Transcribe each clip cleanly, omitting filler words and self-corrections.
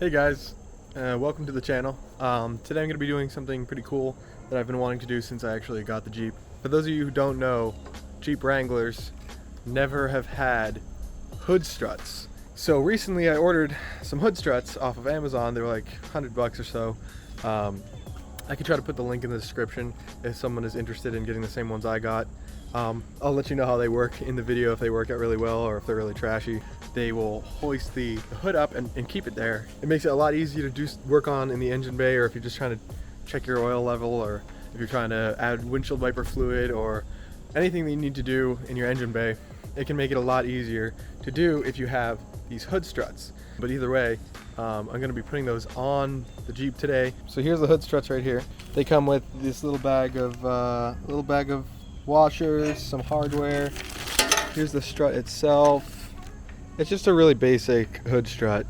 Hey guys, welcome to the channel. Today I'm going to be doing something pretty cool that I've been wanting to do since I actually got the Jeep. For those of you who don't know, Jeep Wranglers never have had hood struts. So recently I ordered some hood struts off of Amazon. They were like $100 or so. I could try to put the link in the description if someone is interested in getting the same ones I got. I'll let you know how they work in the video, if they work out really well or if they're really trashy. They will hoist the hood up and keep it there. It makes it a lot easier to do work on in the engine bay, or if you're just trying to check your oil level, or if you're trying to add windshield wiper fluid, or anything that you need to do in your engine bay. It can make it a lot easier to do if you have these hood struts. But either way, I'm going to be putting those on the Jeep today. So here's the hood struts right here. They come with this little bag of washers, some hardware. Here's the strut itself. It's just a really basic hood strut,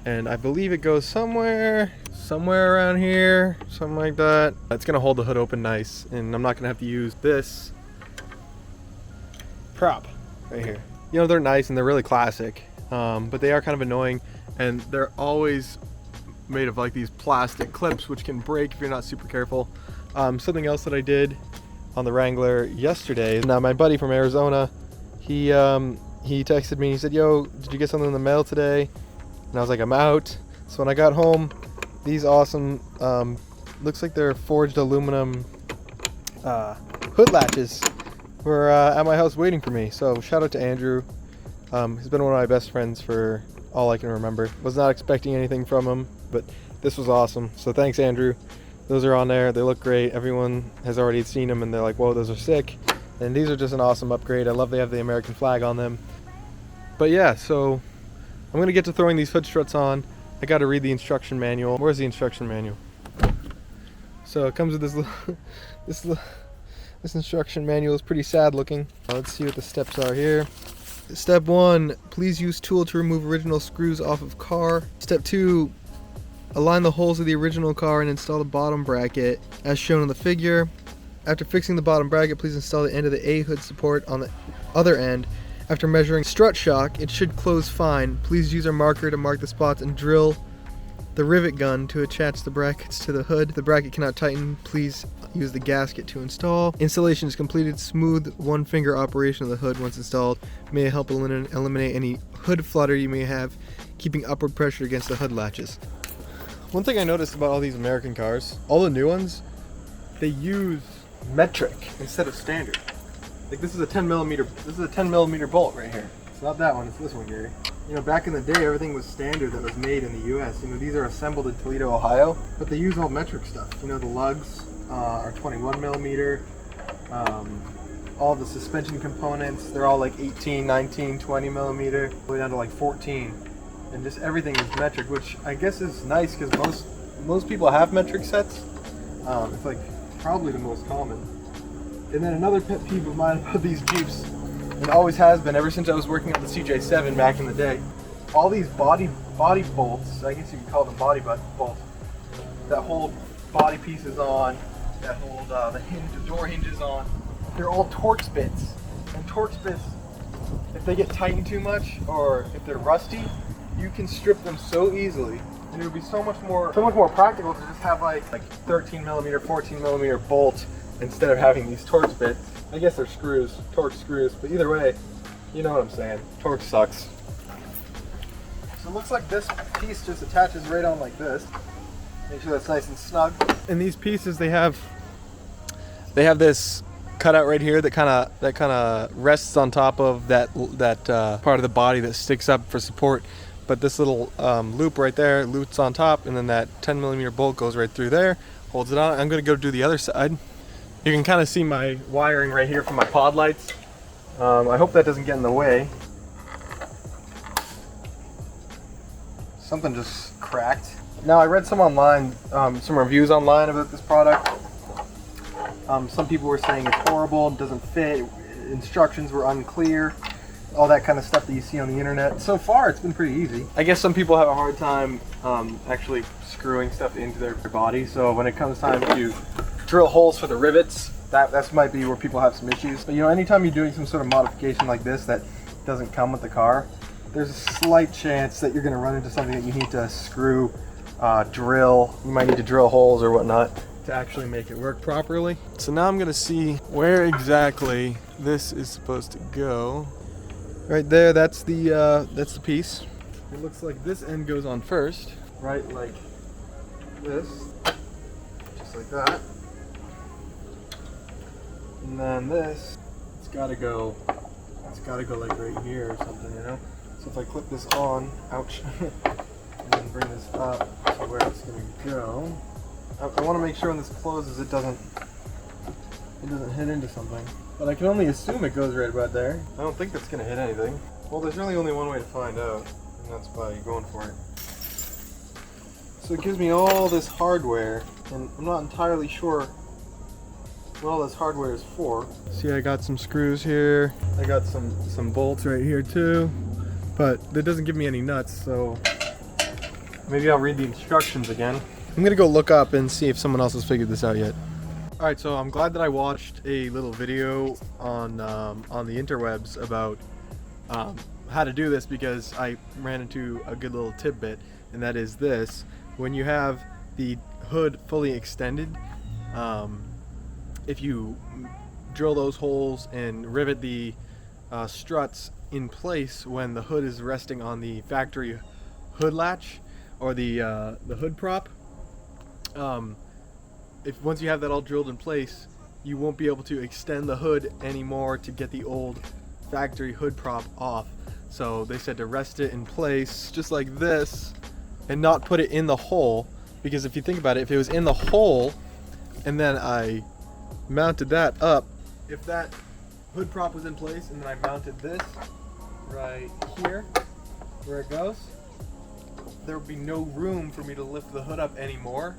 and I believe it goes somewhere around here, something like that. It's gonna hold the hood open nice, and I'm not gonna have to use this prop right here. You know, they're nice and they're really classic, but they are kind of annoying, and they're always made of like these plastic clips which can break if you're not super careful. Something else that I did on the Wrangler yesterday. Now my buddy from Arizona, he texted me, he said, "Yo, did you get something in the mail today?" And I was like, "I'm out." So when I got home, these awesome, looks like they're forged aluminum hood latches were at my house waiting for me. So shout out to Andrew. He's been one of my best friends for all I can remember. Was not expecting anything from him, but this was awesome. So thanks, Andrew. Those are on there. They look great. Everyone has already seen them and they're like, "Whoa, those are sick." And these are just an awesome upgrade. I love they have the American flag on them. But yeah, so I'm gonna get to throwing these hood struts on. I gotta read the instruction manual. Where's the instruction manual? So it comes with this instruction manual. Is pretty sad looking. Let's see what the steps are here. Step 1, please use tool to remove original screws off of car. Step 2, align the holes of the original car and install the bottom bracket as shown in the figure. After fixing the bottom bracket, please install the end of the A hood support on the other end. After measuring strut shock, it should close fine. Please use our marker to mark the spots and drill the rivet gun to attach the brackets to the hood. If the bracket cannot tighten, please use the gasket to install. Installation is completed. Smooth one finger operation of the hood once installed may help eliminate any hood flutter you may have, keeping upward pressure against the hood latches. One thing I noticed about all these American cars, all the new ones, they use metric instead of standard. Like this is a 10 millimeter bolt right here. It's not that one, it's this one, Gary. You know, back in the day, everything was standard that was made in the US. You know, these are assembled in Toledo, Ohio, but they use all metric stuff. You know, the lugs are 21 millimeter. All the suspension components, they're all like 18, 19, 20 millimeter, way down to like 14. And just everything is metric, which I guess is nice because most people have metric sets. It's like probably the most common. And then another pet peeve of mine about these Jeeps, and always has been ever since I was working on the CJ7 back in the day, all these body bolts, I guess you could call them body bolts, that hold body pieces on, that hold the door hinges on, they're all Torx bits. And Torx bits, if they get tightened too much or if they're rusty, you can strip them so easily. And it would be so much more practical to just have like 13 millimeter, 14 millimeter bolts instead of having these Torx bits. I guess they're screws, Torx screws, but either way, you know what I'm saying. Torx sucks. So it looks like this piece just attaches right on like this. Make sure that's nice and snug. And these pieces, they have this cutout right here that kind of rests on top of that part of the body that sticks up for support. But this little loop right there loops on top, and then that 10 millimeter bolt goes right through there, holds it on. I'm gonna go do the other side. You can kind of see my wiring right here from my pod lights. I hope that doesn't get in the way. Something just cracked. Now I read some reviews online about this product. Some people were saying it's horrible, it doesn't fit, instructions were unclear, all that kind of stuff that you see on the internet. So far it's been pretty easy. I guess some people have a hard time actually screwing stuff into their body, so when it comes time to drill holes for the rivets, that might be where people have some issues. But you know, anytime you're doing some sort of modification like this that doesn't come with the car, there's a slight chance that you're going to run into something that you need to screw, drill. You might need to drill holes or whatnot to actually make it work properly. So now I'm going to see where exactly this is supposed to go. Right there, that's the piece. It looks like this end goes on first, right, like this, just like that. And then this, it's gotta go like right here or something, you know? So if I clip this on, ouch, and then bring this up to where it's gonna go. I wanna make sure when this closes it doesn't hit into something. But I can only assume it goes right about there. I don't think that's gonna hit anything. Well, there's really only one way to find out, and that's by going for it. So it gives me all this hardware, and I'm not entirely sure what all this hardware is for. See, I got some screws here. I got some bolts right here too, but that doesn't give me any nuts, so maybe I'll read the instructions again. I'm gonna go look up and see if someone else has figured this out yet. All right, so I'm glad that I watched a little video on the interwebs about how to do this, because I ran into a good little tidbit, and that is this: when you have the hood fully extended, if you drill those holes and rivet the struts in place when the hood is resting on the factory hood latch or the hood prop, if once you have that all drilled in place, you won't be able to extend the hood anymore to get the old factory hood prop off. So they said to rest it in place just like this and not put it in the hole, because if you think about it, if it was in the hole and then I mounted that up, if that hood prop was in place and then I mounted this right here where it goes, there would be no room for me to lift the hood up anymore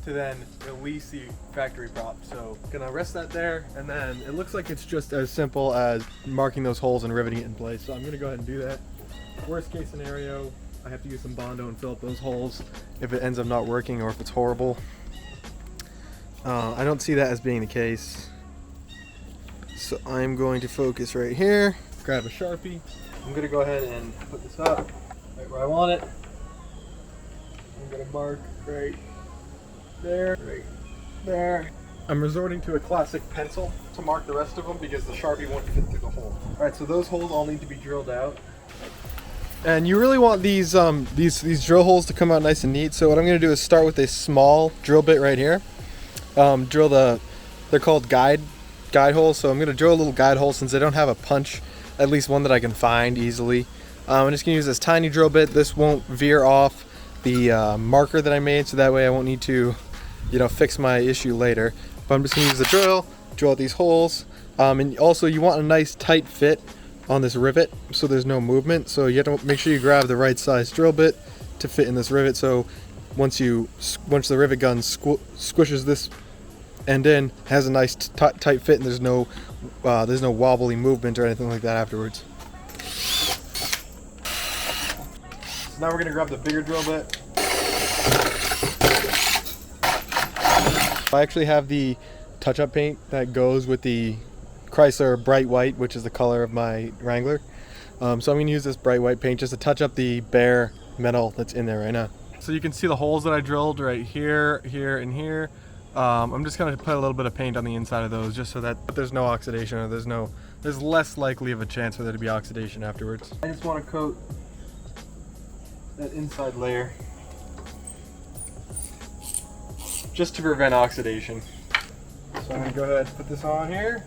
to then release the factory prop. So gonna rest that there, and then it looks like it's just as simple as marking those holes and riveting it in place. So I'm gonna go ahead and do that. Worst case scenario, I have to use some Bondo and fill up those holes if it ends up not working or if it's horrible. I don't see that as being the case. So I'm going to focus right here, grab a Sharpie. I'm gonna go ahead and put this up right where I want it. I'm gonna mark right there, right there. I'm resorting to a classic pencil to mark the rest of them because the Sharpie won't fit through the hole. All right, so those holes all need to be drilled out. And you really want these drill holes to come out nice and neat. So what I'm gonna do is start with a small drill bit right here. Drill they're called guide holes. So I'm gonna drill a little guide hole since I don't have a punch, at least one that I can find easily. I'm just gonna use this tiny drill bit. This won't veer off the marker that I made, so that way I won't need to, fix my issue later. But I'm just gonna use the drill out these holes. And also you want a nice tight fit on this rivet so there's no movement. So you have to make sure you grab the right size drill bit to fit in this rivet. So once the rivet gun squishes this end in, has a nice tight fit, and there's no wobbly movement or anything like that afterwards. So now we're gonna grab the bigger drill bit. I actually have the touch-up paint that goes with the Chrysler Bright White, which is the color of my Wrangler. So I'm going to use this bright white paint just to touch up the bare metal that's in there right now. So you can see the holes that I drilled right here, here, and here. I'm just going to put a little bit of paint on the inside of those just so that there's no oxidation, or there's less likely of a chance for there to be oxidation afterwards. I just want to coat that inside layer just to prevent oxidation. So I'm going to go ahead and put this on here.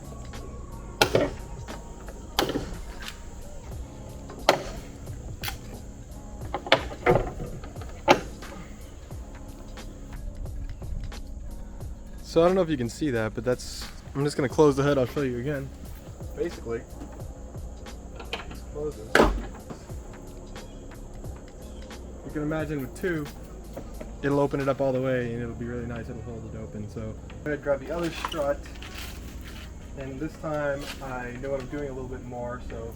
So I don't know if you can see that, but I'm just going to close the hood. I'll show you again. Basically, this closes. You can imagine with two, it'll open it up all the way and it'll be really nice. It'll hold it open. So I'm going to grab the other strut, and this time I know what I'm doing a little bit more, so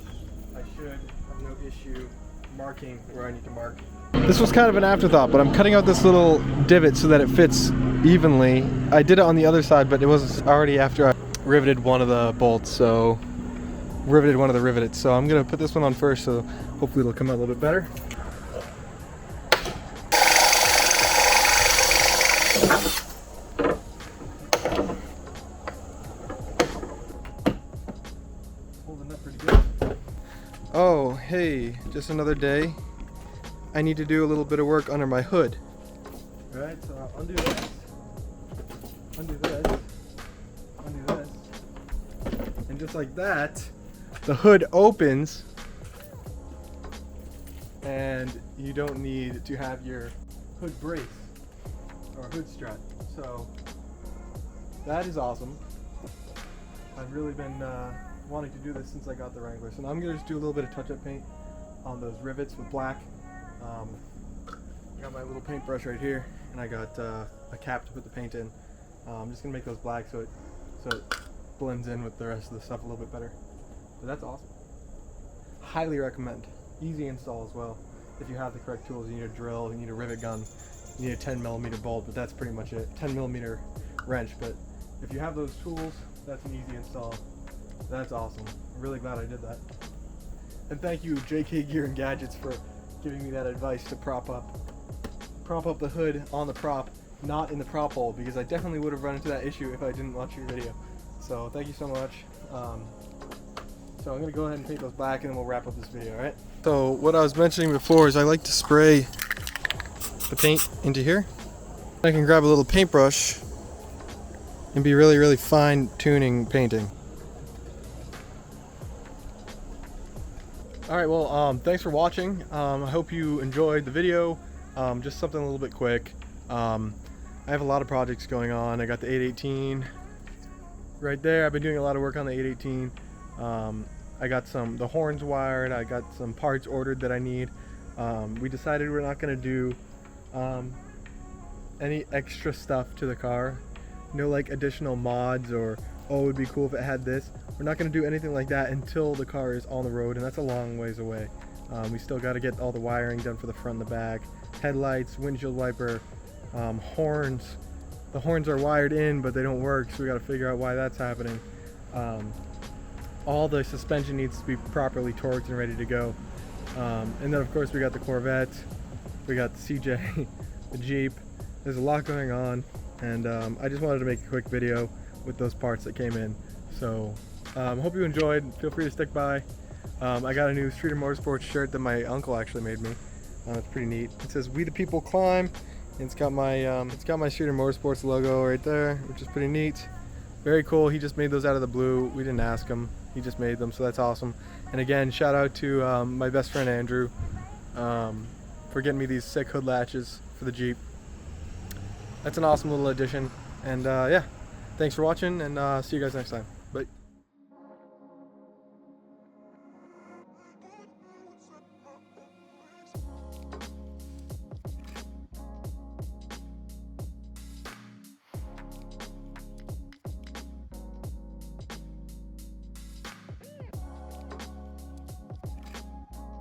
I should have no issue marking where I need to mark. This was kind of an afterthought, but I'm cutting out this little divot so that it fits evenly. I did it on the other side, but it was already after I riveted one of the bolts, so riveted one of the rivets. So I'm gonna put this one on first, so hopefully it'll come out a little bit better. Holding up pretty good. Oh, hey, just another day. I need to do a little bit of work under my hood. All right, so I'll undo this, undo this, undo this, and just like that, the hood opens, and you don't need to have your hood brace or hood strut. So that is awesome. I've really been wanting to do this since I got the Wrangler. So now I'm gonna just do a little bit of touch-up paint on those rivets with black. I got my little paintbrush right here, and I got a cap to put the paint in. I'm just gonna make those black so it blends in with the rest of the stuff a little bit better. But that's awesome. Highly recommend. Easy install as well. If you have the correct tools, you need a drill, you need a rivet gun, you need a 10mm bolt, but that's pretty much it. 10mm wrench, but if you have those tools, that's an easy install. That's awesome. I'm really glad I did that. And thank you, JK Gear and Gadgets, for giving me that advice to prop up the hood on the prop, not in the prop hole, because I definitely would have run into that issue if I didn't watch your video. So thank you so much. So I'm gonna go ahead and paint those black, and then we'll wrap up this video, alright? So what I was mentioning before is I like to spray the paint into here. I can grab a little paintbrush and be really fine tuning painting. Alright, well, thanks for watching. I hope you enjoyed the video. Just something a little bit quick. I have a lot of projects going on. I got the 818 right there. I've been doing a lot of work on the 818. I got the horns wired. I got some parts ordered that I need. We decided we're not going to do any extra stuff to the car. No like additional mods or, oh, it would be cool if it had this. We're not going to do anything like that until the car is on the road, and that's a long ways away. We still got to get all the wiring done for the front and the back. Headlights, windshield wiper, horns. The horns are wired in, but they don't work, so we got to figure out why that's happening. All the suspension needs to be properly torqued and ready to go. And then of course we got the Corvette, we got the CJ, the Jeep. There's a lot going on, and I just wanted to make a quick video with those parts that came in. So hope you enjoyed. Feel free to stick by. I got a new Streeter Motorsports shirt that my uncle actually made me. It's pretty neat. It says "We the People Climb," and it's got my Streeter Motorsports logo right there, which is pretty neat. Very cool. He just made those out of the blue. We didn't ask him. He just made them, so that's awesome. And again, shout out to my best friend Andrew for getting me these sick hood latches for the Jeep. That's an awesome little addition. And yeah, thanks for watching, and see you guys next time.